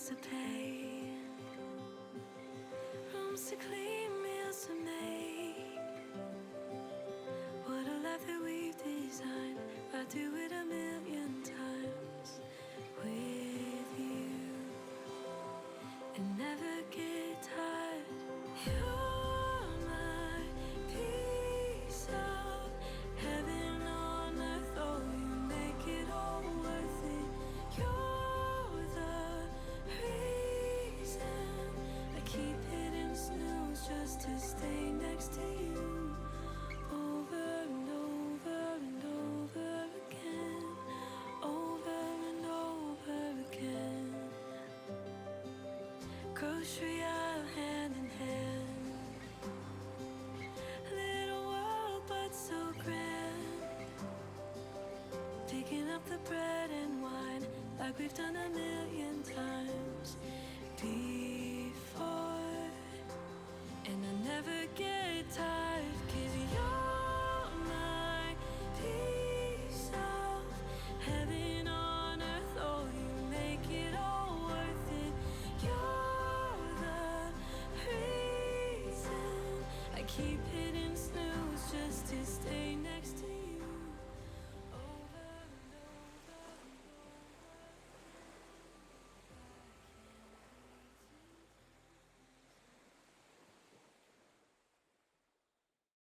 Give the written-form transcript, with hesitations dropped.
bills to pay, rooms to clean, meals to make. What a life that we've designed. I'd do it a million times with you and never get tired. You're my piece of heaven on earth. Oh, you make it all worth it. You're the reason I keep hitting snooze just to stay next to you. Over and over and over again, over and over again. Grocery aisle hand in hand, little world but so grand. Picking up the bread and wine like we've done a million times before. And I never get tired, 'cause you're my piece of heaven on earth. Oh, you make it all worth it. You're the reason I keep hitting snooze just to stay next to you.